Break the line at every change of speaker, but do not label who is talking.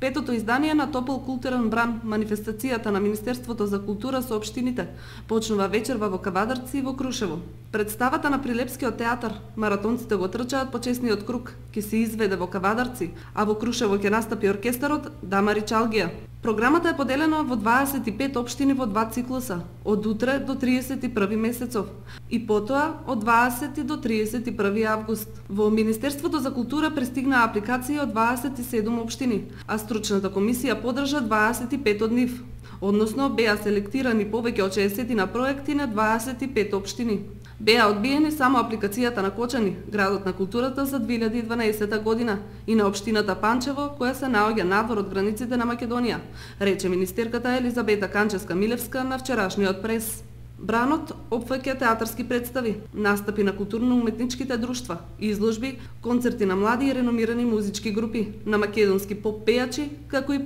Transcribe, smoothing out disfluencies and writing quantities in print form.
Петото издание на Топол културен бран, манифестацијата на Министерството за култура со општините, почнува вечерва во Кавадарци и во Крушево. Представата на Прилепскиот театар, маратонците го трчаат почесниот круг, ќе се изведе во Кавадарци, а во Крушево ќе настапи оркестарот Дамари Чалгија. Програмата е поделена во 25 општини во 2 циклуса, од утре до 31 месецов и потоа од 20 до 31 август. Во Министерството за култура пристигнаа апликации од 27 општини, а стручната комисија подржа 25 од нив, односно беа селектирани повеќе од 60 на проекти на 25 општини. Беа одбиени само апликацијата на Кочани, градот на културата за 2012 година, и на општината Панчево, која се наоѓа надвор од границите на Македонија, рече министерката Елизабета Канчевска-Милевска на вчерашниот прес. Бранот опфаќа театарски представи, настапи на културно-уметничките друштва, изложби, концерти на млади и реномирани музички групи, на македонски поп пејачи, како и